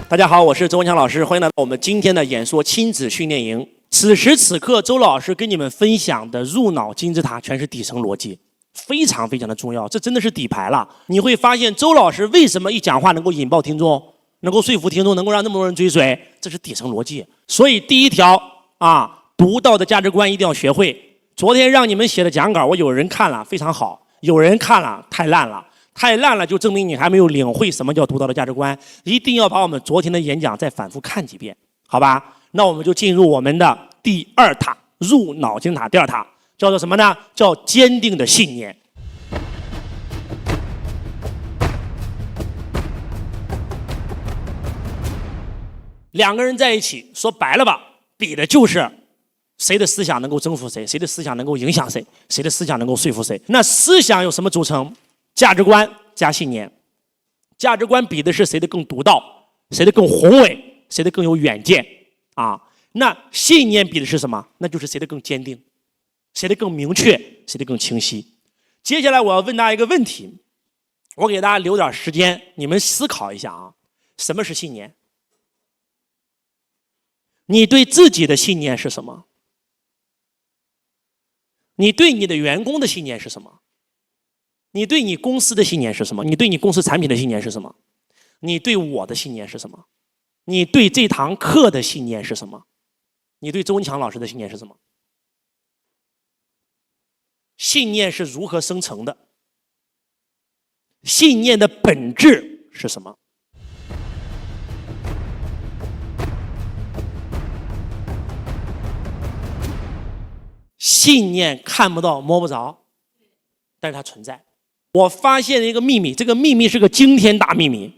大家好，我是周文强老师，欢迎来到我们今天的演说亲子训练营。此时此刻，周老师跟你们分享的入脑金字塔全是底层逻辑，非常非常的重要，这真的是底牌了。你会发现周老师为什么一讲话能够引爆听众，能够说服听众，能够让那么多人追随，这是底层逻辑。所以第一条独到的价值观一定要学会。昨天让你们写的讲稿，我有人看了非常好，有人看了太烂了。太烂了，就证明你还没有领会什么叫独到的价值观。一定要把我们昨天的演讲再反复看几遍，好吧？那我们就进入我们的第二塔，入脑金字塔第二塔，叫做什么呢？叫坚定的信念。两个人在一起，说白了吧，比的就是谁的思想能够征服谁，谁的思想能够影响谁，谁的思想能够说服谁。那思想有什么组成？价值观加信念。价值观比的是谁的更独到，谁的更宏伟，谁的更有远见那信念比的是什么？那就是谁的更坚定，谁的更明确，谁的更清晰。接下来我要问大家一个问题，我给大家留点时间，你们思考一下什么是信念？你对自己的信念是什么？你对你的员工的信念是什么？你对你公司的信念是什么？你对你公司产品的信念是什么？你对我的信念是什么？你对这堂课的信念是什么？你对周文强老师的信念是什么？信念是如何生成的？信念的本质是什么？信念看不到摸不着，但是它存在。我发现了一个秘密，这个秘密是个惊天大秘密，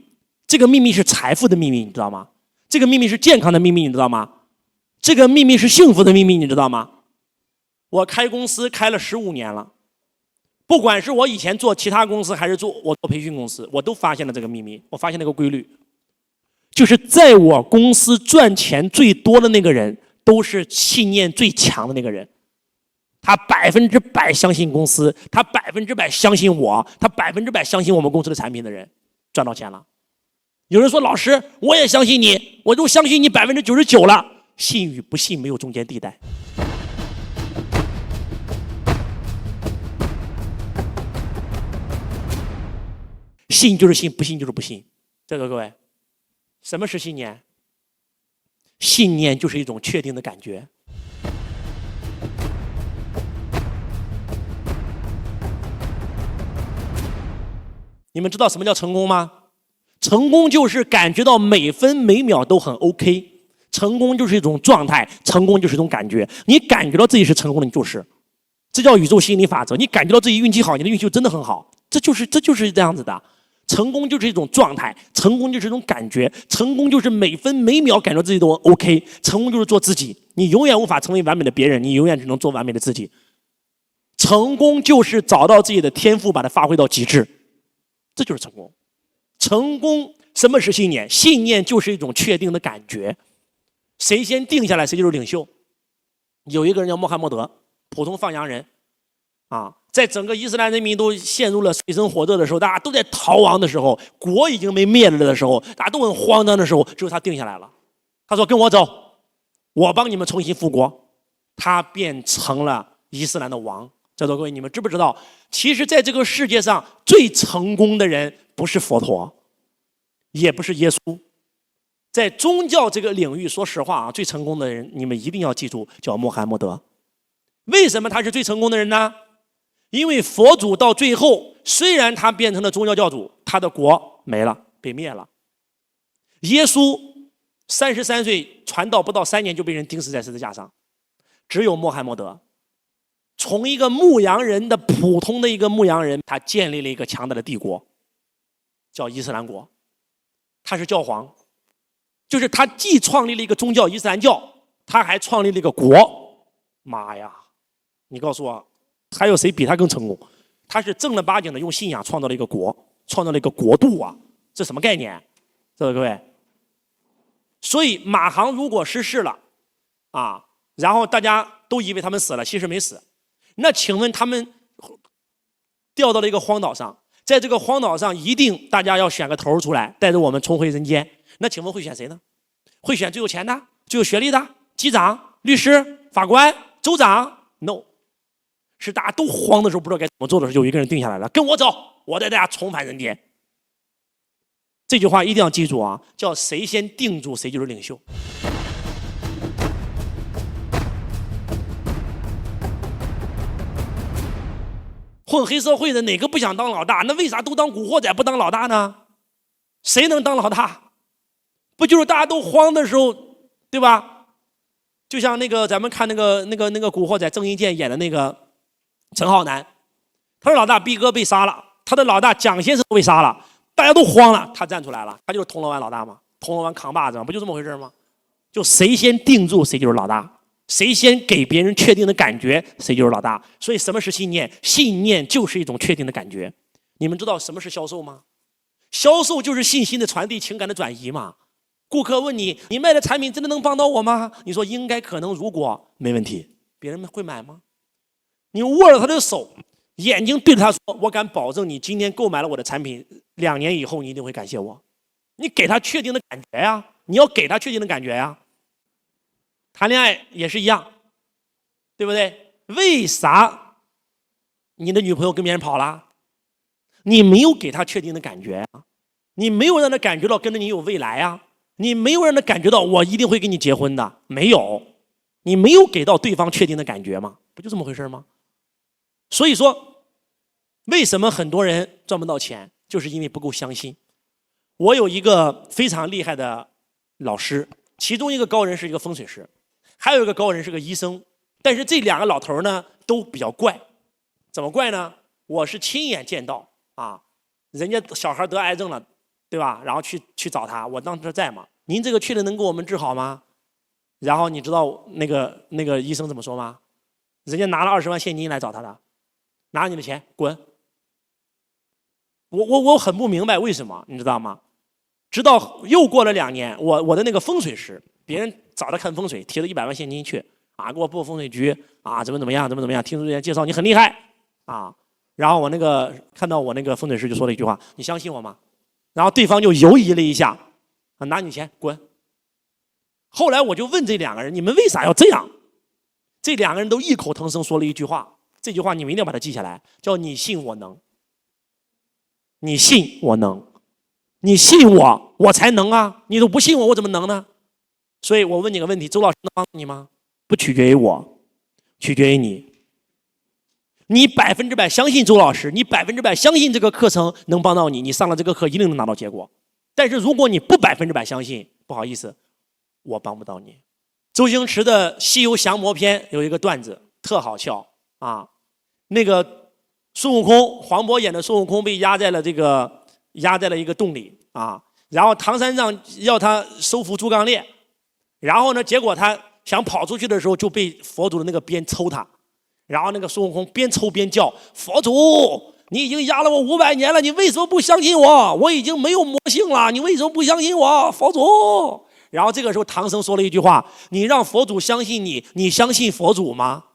这个秘密是财富的秘密，你知道吗？这个秘密是健康的秘密，你知道吗？这个秘密是幸福的秘密，你知道吗？我开公司开了15年了，不管是我以前做其他公司还是我做培训公司，我都发现了这个秘密。我发现了个规律，就是在我公司赚钱最多的那个人，都是信念最强的那个人。他100%相信公司，他100%相信我，他100%相信我们公司的产品的人，赚到钱了。有人说老师，我也相信你，我都相信你99%了。信与不信没有中间地带。信就是信，不信就是不信。在座各位，什么是信念？信念就是一种确定的感觉。你们知道什么叫成功吗？成功就是感觉到每分每秒都很 OK， 成功就是一种状态，成功就是一种感觉。你感觉到自己是成功的，你就是，这叫宇宙吸引力法则。你感觉到自己运气好，你的运气就真的很好，这就是这样子的。成功就是一种状态，成功就是一种感觉，成功就是每分每秒感觉自己都 OK， 成功就是做自己。你永远无法成为完美的别人，你永远只能做完美的自己。成功就是找到自己的天赋，把它发挥到极致。这就是成功。成功，什么是信念？信念就是一种确定的感觉，谁先定下来谁就是领袖。有一个人叫穆罕默德，普通放羊人在整个伊斯兰人民都陷入了水深火热的时候，大家都在逃亡的时候，国已经被灭了的时候，大家都很慌张的时候，只有他定下来了。他说跟我走，我帮你们重新复国。他变成了伊斯兰的王。在座各位，你们知不知道，其实在这个世界上最成功的人不是佛陀，也不是耶稣。在宗教这个领域，说实话最成功的人，你们一定要记住，叫穆罕默德。为什么他是最成功的人呢？因为佛祖到最后，虽然他变成了宗教教主，他的国没了，被灭了。耶稣33岁传道不到3年就被人钉死在十字架上，只有穆罕默德从一个牧羊人的普通的一个牧羊人，他建立了一个强大的帝国，叫伊斯兰国。他是教皇，就是他既创立了一个宗教伊斯兰教，他还创立了一个国。妈呀，你告诉我还有谁比他更成功？他是正儿八经的用信仰创造了一个国，创造了一个国度这什么概念？各位，所以马航如果失事了然后大家都以为他们死了，其实没死。那请问他们掉到了一个荒岛上，在这个荒岛上一定大家要选个头出来，带着我们重回人间。那请问会选谁呢？会选最有钱的、最有学历的、机长、律师、法官、州长 ？No， 是大家都慌的时候，不知道该怎么做的时候，有一个人定下来了，跟我走，我带大家重返人间。这句话一定要记住啊，叫谁先定住，谁就是领袖。混黑社会的哪个不想当老大？那为啥都当古惑仔不当老大呢？谁能当老大？不就是大家都慌的时候，对吧？就像那个咱们看那个古惑仔郑伊健演的那个陈浩南，他的老大逼哥被杀了，他的老大蒋先生被杀了，大家都慌了，他站出来了，他就是铜锣湾老大嘛，铜锣湾扛把子嘛，不就这么回事吗？就谁先定住，谁就是老大。谁先给别人确定的感觉，谁就是老大。所以什么是信念？信念就是一种确定的感觉。你们知道什么是销售吗？销售就是信心的传递，情感的转移嘛。顾客问你，你卖的产品真的能帮到我吗？你说应该，可能，如果，没问题。别人会买吗？你握着他的手，眼睛对着他说，我敢保证你今天购买了我的产品，2年以后你一定会感谢我。你给他确定的感觉呀，你要给他确定的感觉呀。谈恋爱也是一样，对不对？为啥你的女朋友跟别人跑了？你没有给她确定的感觉啊，你没有让她感觉到跟着你有未来啊，你没有让她感觉到我一定会跟你结婚的，没有，你没有给到对方确定的感觉吗？不就这么回事吗？所以说，为什么很多人赚不到钱，就是因为不够相信。我有一个非常厉害的老师，其中一个高人是一个风水师。还有一个高人是个医生，但是这2个老头呢都比较怪，怎么怪呢？我是亲眼见到啊，人家小孩得癌症了，对吧？然后去找他，我当时在嘛，您这个确定能给我们治好吗？然后你知道那个医生怎么说吗？人家拿了20万现金来找他的，拿你的钱滚！我很不明白为什么，你知道吗？直到又过了2年，我的那个风水师，别人找他看风水，提了100万现金去啊，给我布风水局啊，怎么样，听说人家介绍你很厉害啊，然后我看到我那个风水师就说了一句话，你相信我吗？然后对方就犹疑了一下，啊，拿你钱滚。后来我就问这2个人，你们为啥要这样？这2个人都异口同声说了一句话，这句话你们一定要把它记下来，叫你信我能。你信我能，你信我，我才能啊！你都不信我，我怎么能呢？所以我问你个问题，周老师能帮你吗？不取决于我，取决于你。你100%相信周老师，你100%相信这个课程能帮到你，你上了这个课一定能拿到结果。但是如果你不100%相信，不好意思，我帮不到你。周星驰的《西游降魔篇》有一个段子特好笑啊，那个孙悟空，黄渤演的孙悟空被压在了一个洞里啊，然后唐三藏要他收服猪刚鬣，然后呢，结果他想跑出去的时候就被佛祖的那个鞭抽他，然后那个孙悟空边抽边叫：“佛祖，你已经压了我500年了，你为什么不相信我？我已经没有魔性了，你为什么不相信我，佛祖？”然后这个时候唐僧说了一句话：“你让佛祖相信你，你相信佛祖吗？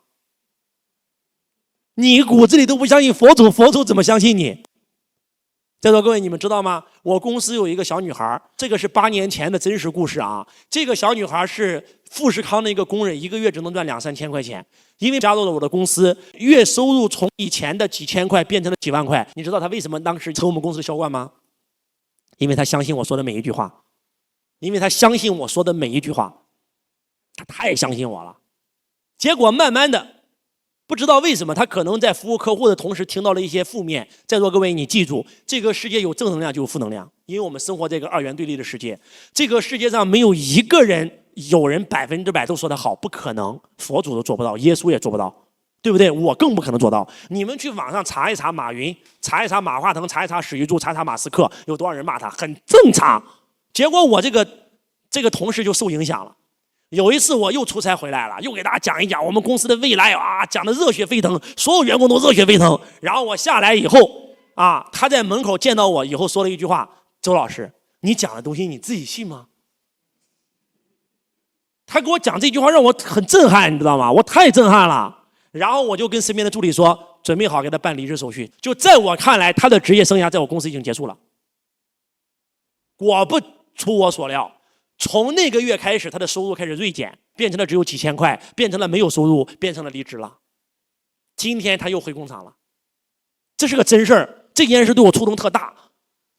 你骨子里都不相信佛祖，佛祖怎么相信你？”在座各位，你们知道吗？我公司有一个小女孩，这个是8年前的真实故事啊。这个小女孩是富士康的一个工人，一个月只能赚2、3千块钱。因为加入了我的公司，月收入从以前的几千块变成了几万块。你知道她为什么当时成我们公司的销冠吗？因为她相信我说的每一句话，因为她相信我说的每一句话，她太相信我了。结果慢慢的，不知道为什么，他可能在服务客户的同时听到了一些负面。在座各位，你记住，这个世界有正能量就有负能量，因为我们生活在一个2元对立的世界。这个世界上没有一个人有人100%都说他好，不可能，佛祖都做不到，耶稣也做不到，对不对？我更不可能做到。你们去网上查一查马云，查一查马化腾，查一查史玉柱，查一查马斯克，有多少人骂他，很正常。结果我这个同事就受影响了。有一次我又出差回来了，又给大家讲一讲我们公司的未来啊，讲的热血沸腾，所有员工都热血沸腾。然后我下来以后啊，他在门口见到我以后说了一句话：“周老师，你讲的东西你自己信吗？”他给我讲这句话让我很震撼，你知道吗？我太震撼了。然后我就跟身边的助理说，准备好给他办离职手续。就在我看来，他的职业生涯在我公司已经结束了。出我所料，从那个月开始，他的收入开始锐减，变成了只有几千块，变成了没有收入，变成了离职了。今天他又回工厂了，这是个真事儿。这件事对我触动特大，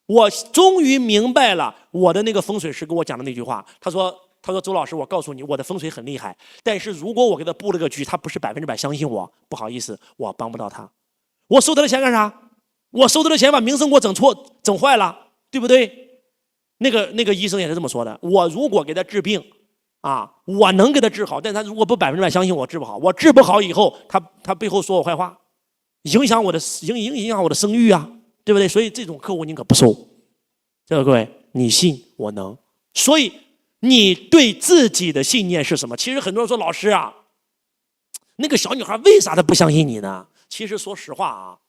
我终于明白了我的那个风水师跟我讲的那句话。他说周老师，我告诉你，我的风水很厉害，但是如果我给他布了个局，他不是100%相信我，不好意思，我帮不到他。我收他的钱干啥？我收他的钱把名声给我整错整坏了，对不对？那个医生也是这么说的。我如果给他治病啊，我能给他治好，但他如果不100%相信我治不好，我治不好以后，他背后说我坏话，影响我的声誉啊，对不对？所以这种客户宁可不收。各位，你信我能，所以你对自己的信念是什么？其实很多人说，老师啊，那个小女孩为啥她不相信你呢？其实说实话啊，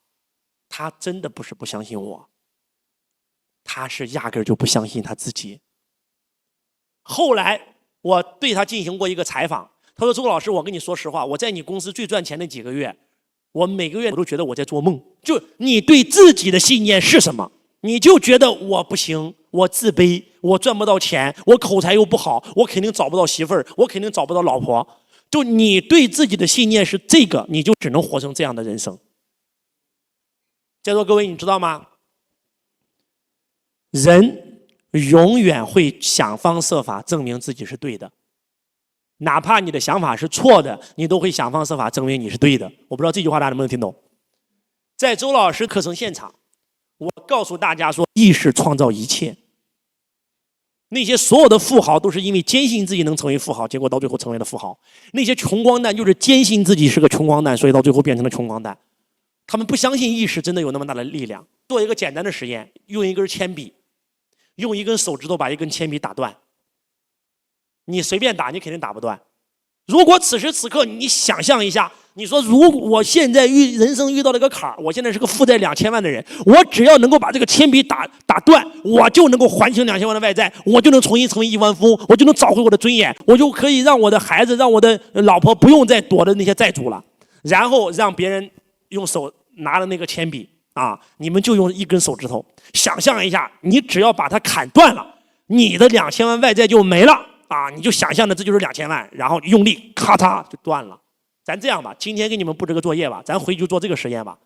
她真的不是不相信我，她是压根就不相信她自己。后来我对她进行过一个采访，她说：“周老师，我跟你说实话，我在你公司最赚钱的几个月，我每个月我都觉得我在做梦。就你对自己的信念是什么？你就觉得我不行，我自卑，我赚不到钱，我口才又不好，我肯定找不到媳妇儿，我肯定找不到老婆。就你对自己的信念是这个，你就只能活成这样的人生。在座各位，你知道吗？人永远会想方设法证明自己是对的，哪怕你的想法是错的，你都会想方设法证明你是对的。我不知道这句话大家能不能听懂？在周老师课程现场，我告诉大家说，意识创造一切。那些所有的富豪都是因为坚信自己能成为富豪，结果到最后成为了富豪。那些穷光蛋就是坚信自己是个穷光蛋，所以到最后变成了穷光蛋。他们不相信意识真的有那么大的力量。做一个简单的实验，用一根铅笔，用一根手指头把一根铅笔打断。你随便打，你肯定打不断。如果此时此刻你想象一下，你说如果我现在人生遇到了个坎儿，我现在是个负债2000万的人，我只要能够把这个铅笔打断，我就能够还清2000万的外债，我就能重新成为亿万富翁，我就能找回我的尊严，我就可以让我的孩子，让我的老婆不用再躲着那些债主了，然后让别人用手拿了那个铅笔啊，你们就用一根手指头，想象一下，你只要把它砍断了，你的2000万外债就没了啊！你就想象着这就是2000万，然后用力咔嚓就断了。咱这样吧，今天给你们布置个作业吧，咱回去做这个实验吧。